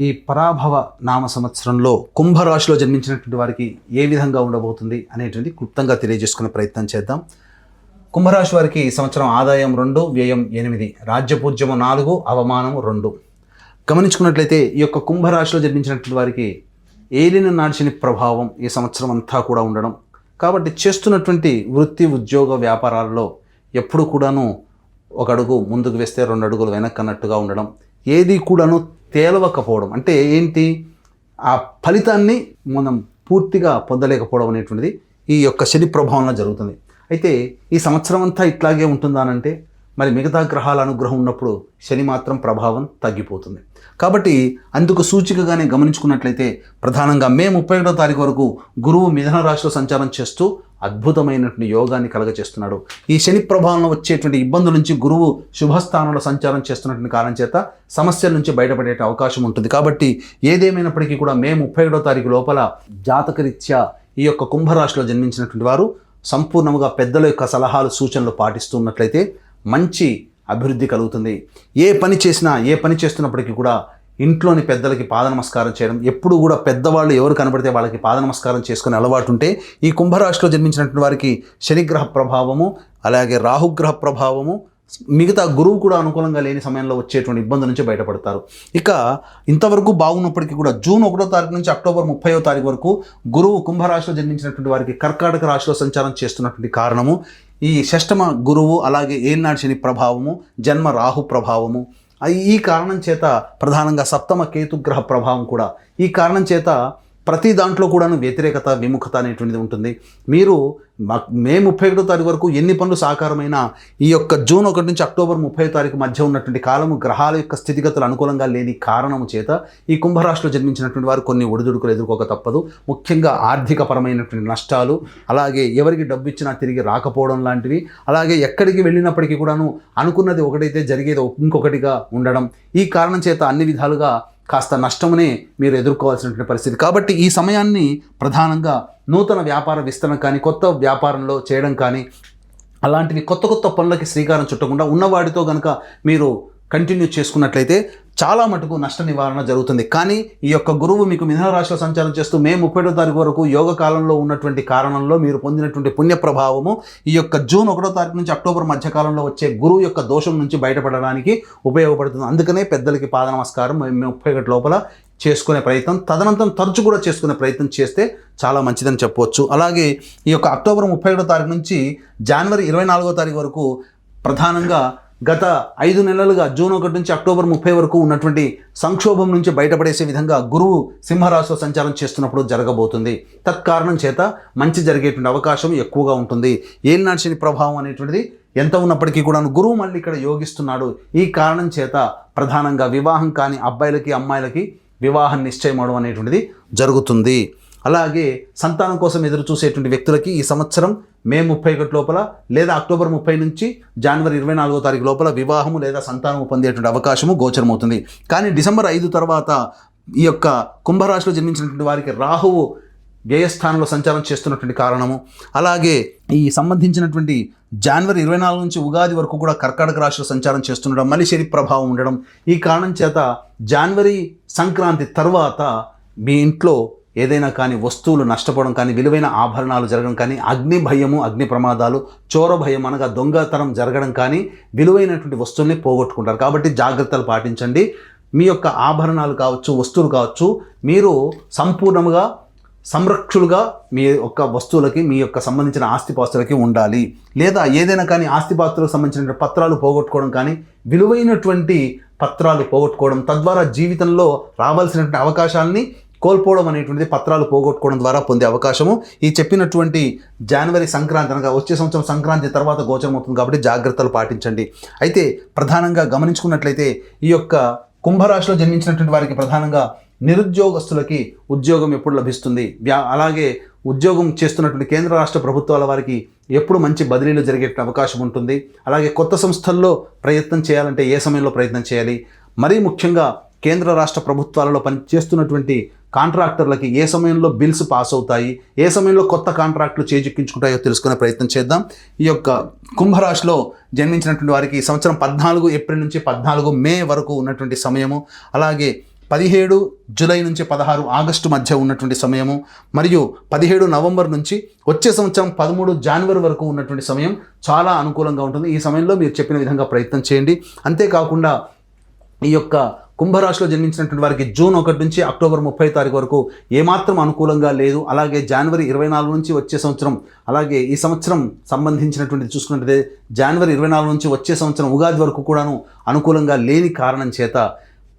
ఈ పరాభవ నామ సంవత్సరంలో కుంభరాశిలో జన్మించినటువంటి వారికి ఏ విధంగా ఉండబోతుంది అనేటువంటి క్లుప్తంగా తెలియజేసుకునే ప్రయత్నం చేద్దాం. కుంభరాశి వారికి ఈ సంవత్సరం ఆదాయం 2, వ్యయం 8, రాజ్యపూజ్యము 4, అవమానము 2. గమనించుకున్నట్లయితే ఈ యొక్క కుంభరాశిలో జన్మించినటువంటి వారికి ఏలిన నాడిచిన ప్రభావం ఈ సంవత్సరం అంతా కూడా ఉండడం, కాబట్టి చేస్తున్నటువంటి వృత్తి ఉద్యోగ వ్యాపారాల్లో ఎప్పుడు కూడాను ఒక అడుగు ముందుకు వేస్తే 2 అడుగులు వెనక్కి అన్నట్టుగా ఉండడం, ఏది కూడాను తేలవకపోవడం, అంటే ఏంటి, ఆ ఫలితాన్ని మనం పూర్తిగా పొందలేకపోవడం అనేటువంటిది ఈ యొక్క శని ప్రభావంలో జరుగుతుంది. అయితే ఈ సంవత్సరం అంతా ఇట్లాగే ఉంటుందానంటే మరి మిగతా గ్రహాల అనుగ్రహం ఉన్నప్పుడు శని మాత్రం ప్రభావం తగ్గిపోతుంది. కాబట్టి అందుకు సూచికగానే గమనించుకున్నట్లయితే ప్రధానంగా మే 31వ తారీఖు వరకు గురువు మిథున రాశిలో సంచారం చేస్తూ అద్భుతమైనటువంటి యోగాన్ని కలగచేస్తున్నాడు. ఈ శని ప్రభావంలో వచ్చేటువంటి ఇబ్బందుల నుంచి గురువు శుభస్థానంలో సంచారం చేస్తున్నటువంటి కారణం చేత సమస్యల నుంచి బయటపడే అవకాశం ఉంటుంది. కాబట్టి ఏదేమైనప్పటికీ కూడా మే 31వ తారీఖు లోపల జాతకరీత్యా ఈ యొక్క కుంభరాశిలో జన్మించినటువంటి వారు సంపూర్ణంగా పెద్దల యొక్క సలహాలు సూచనలు పాటిస్తున్నట్లయితే మంచి అభివృద్ధి కలుగుతుంది. ఏ పని చేస్తున్నప్పటికీ కూడా ఇంట్లోని పెద్దలకి పాద నమస్కారం చేయడం, ఎప్పుడు కూడా పెద్దవాళ్ళు ఎవరు కనబడితే వాళ్ళకి పాద నమస్కారం చేసుకునే అలవాటు ఉంటే ఈ కుంభరాశిలో జన్మించినటువంటి వారికి శనిగ్రహ ప్రభావము, అలాగే రాహుగ్రహ ప్రభావము, మిగతా గురువు కూడా అనుకూలంగా లేని సమయంలో వచ్చేటువంటి ఇబ్బందుల నుంచి బయటపడతారు. ఇక ఇంతవరకు బాగున్నప్పటికీ కూడా జూన్ 1వ తారీఖు నుంచి అక్టోబర్ 30వ తారీఖు వరకు గురువు కుంభరాశిలో జన్మించినటువంటి వారికి కర్కాటక రాశిలో సంచారం చేస్తున్నటువంటి కారణము ఈ షష్టమ గురువు, అలాగే ఏలినాటి శని ప్రభావము, జన్మ రాహు ప్రభావము, ఈ కారణం చేత ప్రధానంగా సప్తమ కేతుగ్రహ ప్రభావం కూడా, ఈ కారణం చేత ప్రతి దాంట్లో కూడాను వ్యతిరేకత, విముఖత అనేటువంటిది ఉంటుంది. మీరు మే 31వ తారీఖు వరకు ఎన్ని పనులు సాకారమైనా ఈ యొక్క జూన్ 1 నుంచి అక్టోబర్ 30వ తారీఖు మధ్య ఉన్నటువంటి కాలము గ్రహాల యొక్క స్థితిగతులు అనుకూలంగా లేని కారణము చేత ఈ కుంభరాశిలో జన్మించినటువంటి వారు కొన్ని ఒడిదుడుకులు ఎదుర్కోక తప్పదు. ముఖ్యంగా ఆర్థిక పరమైనటువంటి నష్టాలు, అలాగే ఎవరికి డబ్బు ఇచ్చినా తిరిగి రాకపోవడం లాంటివి, అలాగే ఎక్కడికి వెళ్ళినప్పటికీ కూడాను అనుకున్నది ఒకటైతే జరిగేది ఇంకొకటిగా ఉండడం, ఈ కారణం చేత అన్ని విధాలుగా కాస్త నష్టమునే మీరు ఎదుర్కోవాల్సినటువంటి పరిస్థితి. కాబట్టి ఈ సమయాన్ని ప్రధానంగా నూతన వ్యాపార విస్తరణ కానీ, కొత్త వ్యాపారంలో చేయడం కానీ, అలాంటివి కొత్త పనులకి శ్రీకారం చుట్టకుండా ఉన్నవాడితో కనుక మీరు కంటిన్యూ చేసుకున్నట్లయితే చాలా మటుకు నష్ట నివారణ జరుగుతుంది. కానీ ఈ యొక్క గురువు మీకు మిథున రాశిలో సంచారం చేస్తూ మే 31వ తారీఖు వరకు యోగ కాలంలో ఉన్నటువంటి కారణంలో మీరు పొందినటువంటి పుణ్య ప్రభావము ఈ యొక్క జూన్ 1వ తారీఖు నుంచి అక్టోబర్ మధ్యకాలంలో వచ్చే గురువు యొక్క దోషం నుంచి బయటపడడానికి ఉపయోగపడుతుంది. అందుకనే పెద్దలకి పాద నమస్కారం మే 31 లోపల చేసుకునే ప్రయత్నం, తదనంతరం తరచు కూడా చేసుకునే ప్రయత్నం చేస్తే చాలా మంచిదని చెప్పవచ్చు. అలాగే ఈ యొక్క అక్టోబర్ 31వ తారీఖు నుంచి జనవరి 24వ తారీఖు వరకు ప్రధానంగా గత 5 నెలలుగా జూన్ 1 నుంచి అక్టోబర్ 30 వరకు ఉన్నటువంటి సంక్షోభం నుంచి బయటపడేసే విధంగా గురువు సింహరాశిలో సంచారం చేస్తున్నప్పుడు జరగబోతుంది. తత్కారణం చేత మంచి జరిగేటువంటి అవకాశం ఎక్కువగా ఉంటుంది. ఏలినాటి శని ప్రభావం అనేటువంటిది ఎంత ఉన్నప్పటికీ కూడా గురువు మళ్ళీ ఇక్కడ యోగిస్తున్నాడు. ఈ కారణం చేత ప్రధానంగా వివాహం కాని అబ్బాయిలకి అమ్మాయిలకి వివాహం నిశ్చయం అవడం అనేటువంటిది జరుగుతుంది. అలాగే సంతానం కోసం ఎదురు చూసేటువంటి వ్యక్తులకి ఈ సంవత్సరం మే 31 లోపల లేదా అక్టోబర్ 30 నుంచి జనవరి 24వ తారీఖు లోపల వివాహము లేదా సంతానము పొందేటువంటి అవకాశము గోచరమవుతుంది. కానీ డిసెంబర్ 5 తర్వాత ఈ యొక్క కుంభరాశిలో జన్మించినటువంటి వారికి రాహువు వ్యయస్థానంలో సంచారం చేస్తున్నటువంటి కారణము, అలాగే ఈ సంబంధించినటువంటి జనవరి 24 నుంచి ఉగాది వరకు కూడా కర్కాటక రాశిలో సంచారం చేస్తుండడం, మళ్ళీ శని ప్రభావం ఉండడం, ఈ కారణం చేత జనవరి సంక్రాంతి తర్వాత మీ ఇంట్లో ఏదైనా కానీ వస్తువులు నష్టపోవడం కానీ, విలువైన ఆభరణాలు జరగడం కానీ, అగ్ని భయము, అగ్ని ప్రమాదాలు, చోర భయం అనగా దొంగతనం జరగడం కానీ, విలువైనటువంటి వస్తువుల్ని పోగొట్టుకుంటారు. కాబట్టి జాగ్రత్తలు పాటించండి. మీ యొక్క ఆభరణాలు కావచ్చు, వస్తువులు కావచ్చు, మీరు సంపూర్ణంగా సంరక్షులుగా మీ యొక్క వస్తువులకి, మీ యొక్క సంబంధించిన ఆస్తిపాస్తులకి ఉండాలి. లేదా ఏదైనా కానీ ఆస్తిపాస్తులకు సంబంధించిన పత్రాలు పోగొట్టుకోవడం కానీ, విలువైనటువంటి పత్రాలు పోగొట్టుకోవడం, తద్వారా జీవితంలో రావాల్సినటువంటి అవకాశాలని కోల్పోవడం అనేటువంటిది పత్రాలు పోగొట్టుకోవడం ద్వారా పొందే అవకాశము ఈ చెప్పినటువంటి జనవరి సంక్రాంతి అనగా వచ్చే సంవత్సరం సంక్రాంతి తర్వాత గోచరమవుతుంది. కాబట్టి జాగ్రత్తలు పాటించండి. అయితే ప్రధానంగా గమనించుకున్నట్లయితే ఈ యొక్క కుంభరాశిలో జన్మించినటువంటి వారికి ప్రధానంగా నిరుద్యోగస్తులకి ఉద్యోగం ఎప్పుడు లభిస్తుంది, అలాగే ఉద్యోగం చేస్తున్నటువంటి కేంద్ర రాష్ట్ర ప్రభుత్వాల వారికి ఎప్పుడు మంచి బదిలీలు జరిగే అవకాశం ఉంటుంది. అలాగే కొత్త సంస్థల్లో ప్రయత్నం చేయాలంటే ఏ సమయంలో ప్రయత్నం చేయాలి, మరీ ముఖ్యంగా కేంద్ర రాష్ట్ర ప్రభుత్వాలలో పనిచేస్తున్నటువంటి కాంట్రాక్టర్లకి ఏ సమయంలో బిల్స్ పాస్ అవుతాయి, ఏ సమయంలో కొత్త కాంట్రాక్టులు చేజిక్కించుకుంటాయో తెలుసుకునే ప్రయత్నం చేద్దాం. ఈ యొక్క కుంభరాశిలో జన్మించినటువంటి వారికి ఈ సంవత్సరం 14 ఏప్రిల్ నుంచి 14 మే వరకు ఉన్నటువంటి సమయము, అలాగే 17 జూలై నుంచి 16 ఆగస్టు మధ్య ఉన్నటువంటి సమయము, మరియు 17 నవంబర్ నుంచి వచ్చే సంవత్సరం 13 జనవరి వరకు ఉన్నటువంటి సమయం చాలా అనుకూలంగా ఉంటుంది. ఈ సమయంలో మీరు చెప్పిన విధంగా ప్రయత్నం చేయండి. అంతేకాకుండా ఈ యొక్క కుంభరాశిలో జన్మించినటువంటి వారికి జూన్ 1 నుంచి అక్టోబర్ 30 తారీఖు వరకు ఏమాత్రం అనుకూలంగా లేదు. అలాగే జనవరి 24 నుంచి వచ్చే సంవత్సరం, అలాగే ఈ సంవత్సరం సంబంధించినటువంటి చూసుకున్నట్లయితే జనవరి 24 నుంచి వచ్చే సంవత్సరం ఉగాది వరకు కూడాను అనుకూలంగా లేని కారణం చేత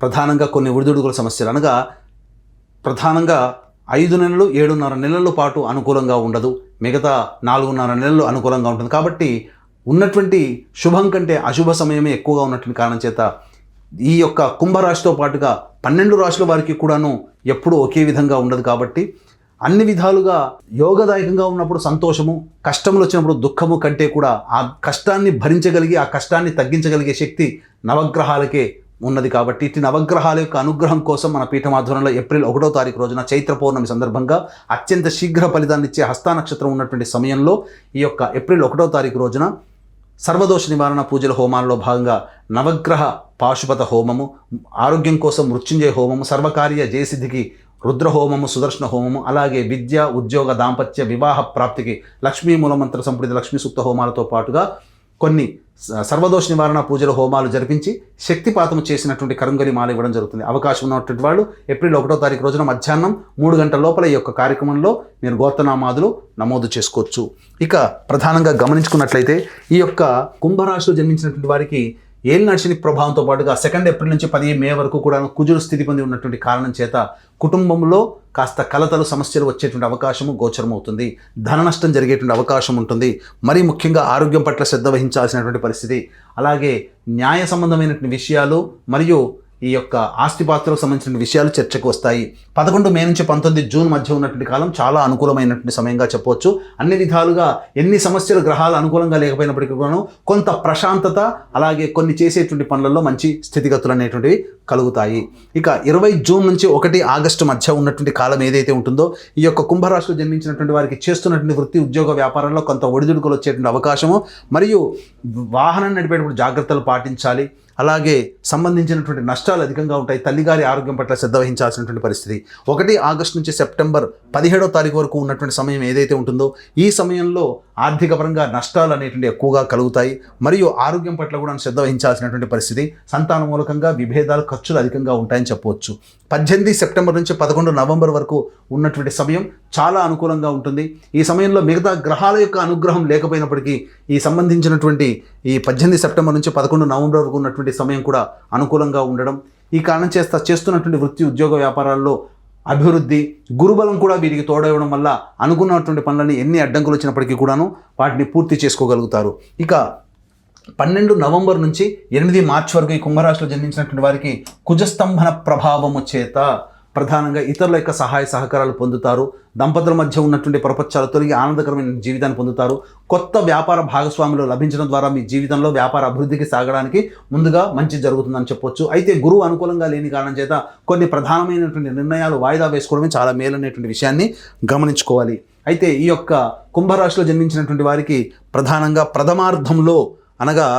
ప్రధానంగా కొన్ని ఒడిదుడుకుల సమస్యలు, అనగా ప్రధానంగా 5 నెలలు 7.5 నెలల పాటు అనుకూలంగా ఉండదు, మిగతా 4.5 నెలలు అనుకూలంగా ఉంటుంది. కాబట్టి ఉన్నటువంటి శుభం కంటే అశుభ సమయమే ఎక్కువగా ఉన్నటువంటి కారణం చేత ఈ యొక్క కుంభరాశితో పాటుగా 12 రాశుల వారికి కూడాను ఎప్పుడూ ఒకే విధంగా ఉండదు. కాబట్టి అన్ని విధాలుగా యోగదాయకంగా ఉన్నప్పుడు సంతోషము, కష్టములు వచ్చినప్పుడు దుఃఖము కంటే కూడా ఆ కష్టాన్ని భరించగలిగి ఆ కష్టాన్ని తగ్గించగలిగే శక్తి నవగ్రహాలకే ఉన్నది. కాబట్టి ఇటు నవగ్రహాల యొక్క అనుగ్రహం కోసం మన పీఠం ఆధ్వర్యంలో ఏప్రిల్ 1వ తారీఖు రోజున చైత్ర పౌర్ణమి సందర్భంగా అత్యంత శీఘ్ర ఫలితాన్ని ఇచ్చే హస్త నక్షత్రం ఉన్నటువంటి సమయంలో ఈ యొక్క ఏప్రిల్ 1వ తారీఖు రోజున సర్వదోష నివారణ పూజల హోమాల్లో భాగంగా నవగ్రహ పాశుపత హోమము, ఆరోగ్యం కోసం మృత్యుంజయ హోమము, సర్వకార్య జయసిద్ధికి రుద్ర హోమము, సుదర్శన హోమము, అలాగే విద్య, ఉద్యోగ, దాంపత్య, వివాహ ప్రాప్తికి లక్ష్మీ మూలమంత్ర సంపుటిత లక్ష్మీ సూక్త హోమాలతో పాటుగా కొన్ని సర్వదోష నివారణ పూజల హోమాలు జరిపించి శక్తిపాతము చేసినటువంటి కరంగలి మాల ఇవ్వడం జరుగుతుంది. అవకాశం ఉన్నటువంటి వాళ్ళు ఏప్రిల్ 1వ తారీఖు రోజున మధ్యాహ్నం 3 గంటల లోపల ఈ యొక్క కార్యక్రమంలో మీరు గోత్రనామాదులు నమోదు చేసుకోవచ్చు. ఇక ప్రధానంగా గమనించుకున్నట్లయితే ఈ యొక్క కుంభరాశిలో జన్మించినటువంటి వారికి ఏలినాటి శని ప్రభావంతో పాటుగా 2 ఏప్రిల్ నుంచి 10 మే వరకు కూడా కుజుడు స్థితి పొంది ఉన్నటువంటి కారణం చేత కుటుంబంలో కాస్త కలతలు, సమస్యలు వచ్చేటువంటి అవకాశము గోచరమవుతుంది. ధన నష్టం జరిగేటువంటి అవకాశం ఉంటుంది. మరీ ముఖ్యంగా ఆరోగ్యం పట్ల శ్రద్ధ వహించాల్సినటువంటి పరిస్థితి, అలాగే న్యాయ సంబంధమైనటువంటి విషయాలు మరియు ఈ యొక్క ఆస్తిపాస్తులకు సంబంధించిన విషయాలు చర్చకు వస్తాయి. 11 మే నుంచి 19 జూన్ మధ్య ఉన్నటువంటి కాలం చాలా అనుకూలమైనటువంటి సమయంగా చెప్పవచ్చు. అన్ని విధాలుగా ఎన్ని సమస్యలు గ్రహాలు అనుకూలంగా లేకపోయినప్పటికీ కూడా కొంత ప్రశాంతత, అలాగే కొన్ని చేసేటువంటి పనులలో మంచి స్థితిగతులు అనేటువంటివి కలుగుతాయి. ఇక 20 జూన్ నుంచి 1 ఆగస్టు మధ్య ఉన్నటువంటి కాలం ఏదైతే ఉంటుందో ఈ యొక్క కుంభరాశిలో జన్మించినటువంటి వారికి చేస్తున్నటువంటి వృత్తి, ఉద్యోగ, వ్యాపారంలో కొంత ఒడిదుడుకులు వచ్చేటువంటి అవకాశము, మరియు వాహనం నడిపేటప్పుడు జాగ్రత్తలు పాటించాలి. అలాగే సంబంధించినటువంటి నష్టాలు అధికంగా ఉంటాయి. తల్లిగారి ఆరోగ్యం పట్ల శ్రద్ధ వహించాల్సినటువంటి పరిస్థితి. 1 ఆగస్టు నుంచి సెప్టెంబర్ 17వ తారీఖు వరకు ఉన్నటువంటి సమయం ఏదైతే ఉంటుందో ఈ సమయంలో ఆర్థిక పరంగా నష్టాలు అనేటువంటి ఎక్కువగా కలుగుతాయి. మరియు ఆరోగ్యం పట్ల కూడా శ్రద్ధ వహించాల్సినటువంటి పరిస్థితి. సంతాన మూలకంగా విభేదాలు, ఖర్చులు అధికంగా ఉంటాయని చెప్పవచ్చు. 18 సెప్టెంబర్ నుంచి 11 నవంబర్ వరకు ఉన్నటువంటి సమయం చాలా అనుకూలంగా ఉంటుంది. ఈ సమయంలో మిగతా గ్రహాల యొక్క అనుగ్రహం లేకపోయినప్పటికీ ఈ సంబంధించినటువంటి ఈ 18 సెప్టెంబర్ నుంచి 11 నవంబర్ వరకు ఉన్నటువంటి సమయం కూడా అనుకూలంగా ఉండడం, ఈ కారణం చేస్తున్నటువంటి వృత్తి, ఉద్యోగ, వ్యాపారాల్లో అభివృద్ధి, గురుబలం కూడా వీరికి తోడవడం వల్ల అనుకున్నటువంటి పనులని ఎన్ని అడ్డంకులు వచ్చినప్పటికీ కూడాను వాటిని పూర్తి చేసుకోగలుగుతారు. ఇక 12 నవంబర్ నుంచి 8 మార్చి వరకు ఈ కుంభరాశిలో జన్మించినటువంటి వారికి కుజస్తంభన ప్రభావము చేత ప్రధానంగా ఇతరుల యొక్క సహాయ సహకారాలు పొందుతారు. దంపతుల మధ్య ఉన్నటువంటి ప్రపంచాలు తొలగి ఆనందకరమైన జీవితాన్ని పొందుతారు. కొత్త వ్యాపార భాగస్వాములు లభించడం ద్వారా మీ జీవితంలో వ్యాపార అభివృద్ధికి సాగడానికి ముందుగా మంచి జరుగుతుందని చెప్పొచ్చు. అయితే గురువు అనుకూలంగా లేని కారణం చేత కొన్ని ప్రధానమైనటువంటి నిర్ణయాలు వాయిదా వేసుకోవడమే చాలా మేలనేటువంటి విషయాన్ని గమనించుకోవాలి. అయితే ఈ యొక్క కుంభరాశిలో జన్మించినటువంటి వారికి ప్రధానంగా ప్రథమార్థంలో, అనగా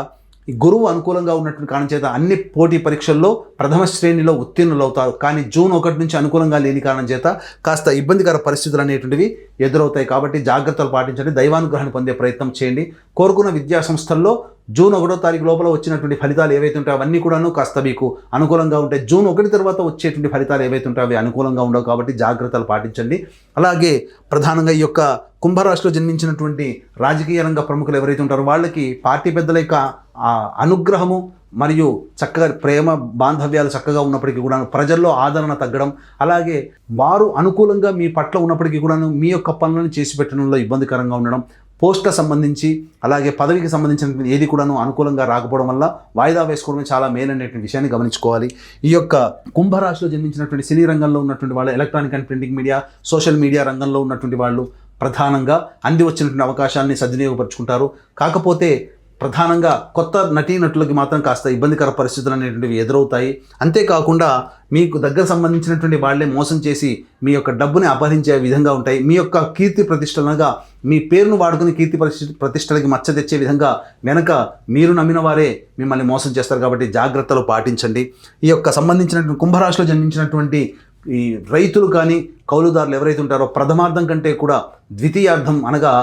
ఈ గురువు అనుకూలంగా ఉన్నటువంటి కారణం చేత అన్ని పోటీ పరీక్షల్లో ప్రథమ శ్రేణిలో ఉత్తీర్ణులు అవుతారు. కానీ జూన్ 1 నుంచి అనుకూలంగా లేని కారణం చేత కాస్త ఇబ్బందికర పరిస్థితులు అనేటువంటివి ఎదురవుతాయి. కాబట్టి జాగ్రత్తలు పాటించండి, దైవానుగ్రహాన్ని పొందే ప్రయత్నం చేయండి. కోరుకున్న విద్యా సంస్థల్లో జూన్ 1వ తారీఖు లోపల వచ్చినటువంటి ఫలితాలు ఏవైతే ఉంటాయో అవన్నీ కూడాను కాస్త మీకు అనుకూలంగా ఉంటాయి. జూన్ 1 తర్వాత వచ్చేటువంటి ఫలితాలు ఏవైతే ఉంటాయో అవి అనుకూలంగా ఉండవు. కాబట్టి జాగ్రత్తలు పాటించండి. అలాగే ప్రధానంగా ఈ యొక్క కుంభరాశిలో జన్మించినటువంటి రాజకీయ రంగ ప్రముఖులు ఎవరైతే ఉంటారో వాళ్ళకి పార్టీ పెద్దల యొక్క అనుగ్రహము మరియు చక్కగా ప్రేమ బాంధవ్యాలు చక్కగా ఉన్నప్పటికీ కూడా ప్రజల్లో ఆదరణ తగ్గడం, అలాగే వారు అనుకూలంగా మీ పట్ల ఉన్నప్పటికీ కూడాను మీ యొక్క పనులను చేసి పెట్టడంలో ఇబ్బందికరంగా ఉండడం, పోస్టుల సంబంధించి అలాగే పదవికి సంబంధించినటువంటి ఏది కూడాను అనుకూలంగా రాకపోవడం వల్ల వాయిదా వేసుకోవడమే చాలా మేలనేటువంటి విషయాన్ని గమనించుకోవాలి. ఈ యొక్క కుంభరాశిలో జన్మించినటువంటి సినీ రంగంలో ఉన్నటువంటి వాళ్ళు, electronic and printing media, social media రంగంలో ఉన్నటువంటి వాళ్ళు ప్రధానంగా అంది వచ్చినటువంటి అవకాశాన్ని సద్వినియోగపరుచుకుంటారు. కాకపోతే ప్రధానంగా కొత్త నటీనటులకి మాత్రం కాస్త ఇబ్బందికర పరిస్థితులు అనేటువంటివి ఎదురవుతాయి. అంతేకాకుండా మీకు దగ్గర సంబంధించినటువంటి వాళ్ళే మోసం చేసి మీ యొక్క డబ్బుని అపహరించే విధంగా ఉంటాయి. మీ యొక్క కీర్తి ప్రతిష్టలనగా మీ పేరును వాడుకుని కీర్తి ప్రతిష్టలకి మచ్చ తెచ్చే విధంగా వెనక మీరు నమ్మిన వారే మిమ్మల్ని మోసం చేస్తారు. కాబట్టి జాగ్రత్తలు పాటించండి. ఈ యొక్క సంబంధించినటువంటి కుంభరాశిలో జన్మించినటువంటి ఈ రైతులు కానీ కౌలుదారులు ఎవరైతే ఉంటారో ప్రథమార్థం కంటే కూడా ద్వితీయార్థం అనగా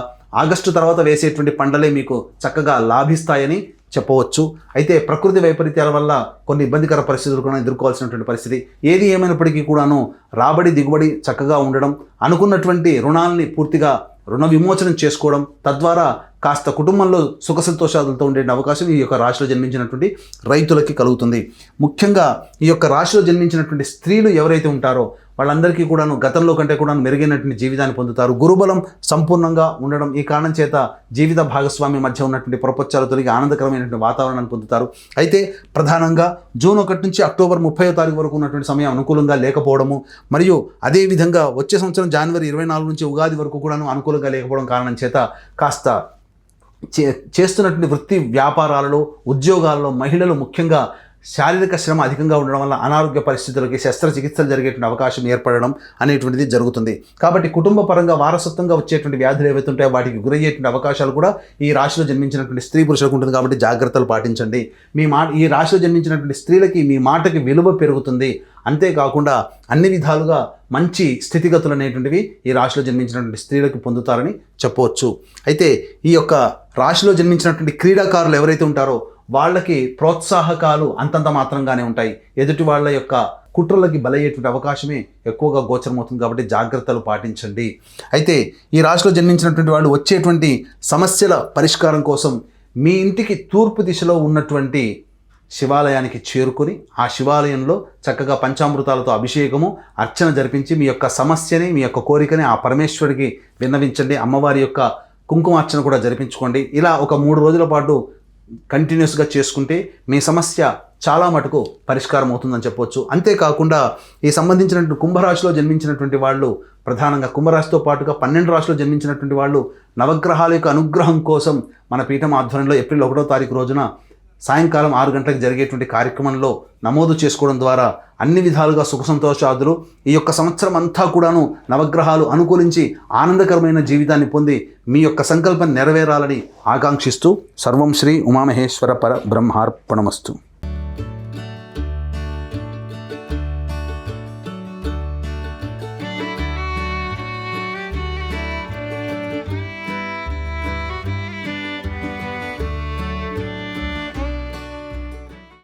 ఆగస్టు తర్వాత వేసేటువంటి పంటలే మీకు చక్కగా లాభిస్తాయని చెప్పవచ్చు. అయితే ప్రకృతి వైపరీత్యాల వల్ల కొన్ని ఇబ్బందికర పరిస్థితులు కూడా ఎదుర్కోవాల్సినటువంటి పరిస్థితి. ఏది ఏమైనప్పటికీ కూడాను రాబడి దిగుబడి చక్కగా ఉండడం, అనుకున్నటువంటి రుణాలని పూర్తిగా రుణ విమోచనం చేసుకోవడం, తద్వారా కాస్త కుటుంబంలో సుఖ సంతోషాలతో ఉండే అవకాశం ఈ యొక్క రాశిలో జన్మించినటువంటి రైతులకి కలుగుతుంది. ముఖ్యంగా ఈ యొక్క రాశిలో జన్మించినటువంటి స్త్రీలు ఎవరైతే ఉంటారో వాళ్ళందరికీ కూడాను గతంలో కంటే కూడా మెరుగైనటువంటి జీవితాన్ని పొందుతారు. గురుబలం సంపూర్ణంగా ఉండడం ఈ కారణం చేత జీవిత భాగస్వామి మధ్య ఉన్నటువంటి ప్రపంచాలు తొలగి ఆనందకరమైనటువంటి వాతావరణాన్ని పొందుతారు. అయితే ప్రధానంగా జూన్ 1 నుంచి అక్టోబర్ 30వ తారీఖు వరకు ఉన్నటువంటి సమయం అనుకూలంగా లేకపోవడము, మరియు అదేవిధంగా వచ్చే సంవత్సరం జనవరి 24 నుంచి ఉగాది వరకు కూడాను అనుకూలంగా లేకపోవడం కారణం చేత కాస్త చేస్తున్నటువంటి వృత్తి వ్యాపారాలలో ఉద్యోగాల్లో మహిళలు ముఖ్యంగా శారీరక శ్రమ అధికంగా ఉండడం వల్ల అనారోగ్య పరిస్థితులకి శస్త్రచికిత్సలు జరిగేటువంటి అవకాశం ఏర్పడడం అనేటువంటిది జరుగుతుంది. కాబట్టి కుటుంబ పరంగా వారసత్వంగా వచ్చేటువంటి వ్యాధులు ఏవైతే ఉంటాయో వాటికి గురయ్యేటువంటి అవకాశాలు కూడా ఈ రాశిలో జన్మించినటువంటి స్త్రీ పురుషులకు ఉంటుంది. కాబట్టి జాగ్రత్తలు పాటించండి. ఈ రాశిలో జన్మించినటువంటి స్త్రీలకి మీ మాటకి విలువ పెరుగుతుంది. అంతేకాకుండా అన్ని విధాలుగా మంచి స్థితిగతులు అనేటువంటివి ఈ రాశిలో జన్మించినటువంటి స్త్రీలకు పొందుతారని చెప్పవచ్చు. అయితే ఈ యొక్క రాశిలో జన్మించినటువంటి క్రీడాకారులు ఎవరైతే ఉంటారో వాళ్ళకి ప్రోత్సాహకాలు అంతంత మాత్రంగానే ఉంటాయి. ఎదుటి వాళ్ళ యొక్క కుట్రలకి బలయ్యేటువంటి అవకాశమే ఎక్కువగా గోచరమవుతుంది. కాబట్టి జాగ్రత్తలు పాటించండి. అయితే ఈ రాశిలో జన్మించినటువంటి వాళ్ళు వచ్చేటువంటి సమస్యల పరిష్కారం కోసం మీ ఇంటికి తూర్పు దిశలో ఉన్నటువంటి శివాలయానికి చేరుకొని ఆ శివాలయంలో చక్కగా పంచామృతాలతో అభిషేకము అర్చన జరిపించి మీ యొక్క సమస్యని మీ యొక్క కోరికని ఆ పరమేశ్వరుడికి విన్నవించండి. అమ్మవారి యొక్క కుంకుమార్చన కూడా జరిపించుకోండి. ఇలా ఒక 3 రోజుల పాటు కంటిన్యూస్గా చేసుకుంటే మీ సమస్య చాలా మటుకు పరిష్కారం అవుతుందని చెప్పవచ్చు. అంతేకాకుండా ఈ సంబంధించినటువంటి కుంభరాశిలో జన్మించినటువంటి వాళ్ళు ప్రధానంగా కుంభరాశితో పాటుగా 12 రాశిలో జన్మించినటువంటి వాళ్ళు నవగ్రహాల యొక్క అనుగ్రహం కోసం మన పీఠం ఆధ్వర్యంలో ఏప్రిల్ 1వ తారీఖు రోజున సాయంకాలం 6 గంటలకు జరిగేటువంటి కార్యక్రమంలో నమోదు చేసుకోవడం ద్వారా అన్ని విధాలుగా సుఖ సంతోషాదులు ఈ యొక్క సంవత్సరం అంతా కూడాను నవగ్రహాలు అనుకూలించి ఆనందకరమైన జీవితాన్ని పొంది మీ యొక్క సంకల్పం నెరవేరాలని ఆకాంక్షిస్తూ సర్వం శ్రీ ఉమామహేశ్వర పర బ్రహ్మార్పణమస్తు.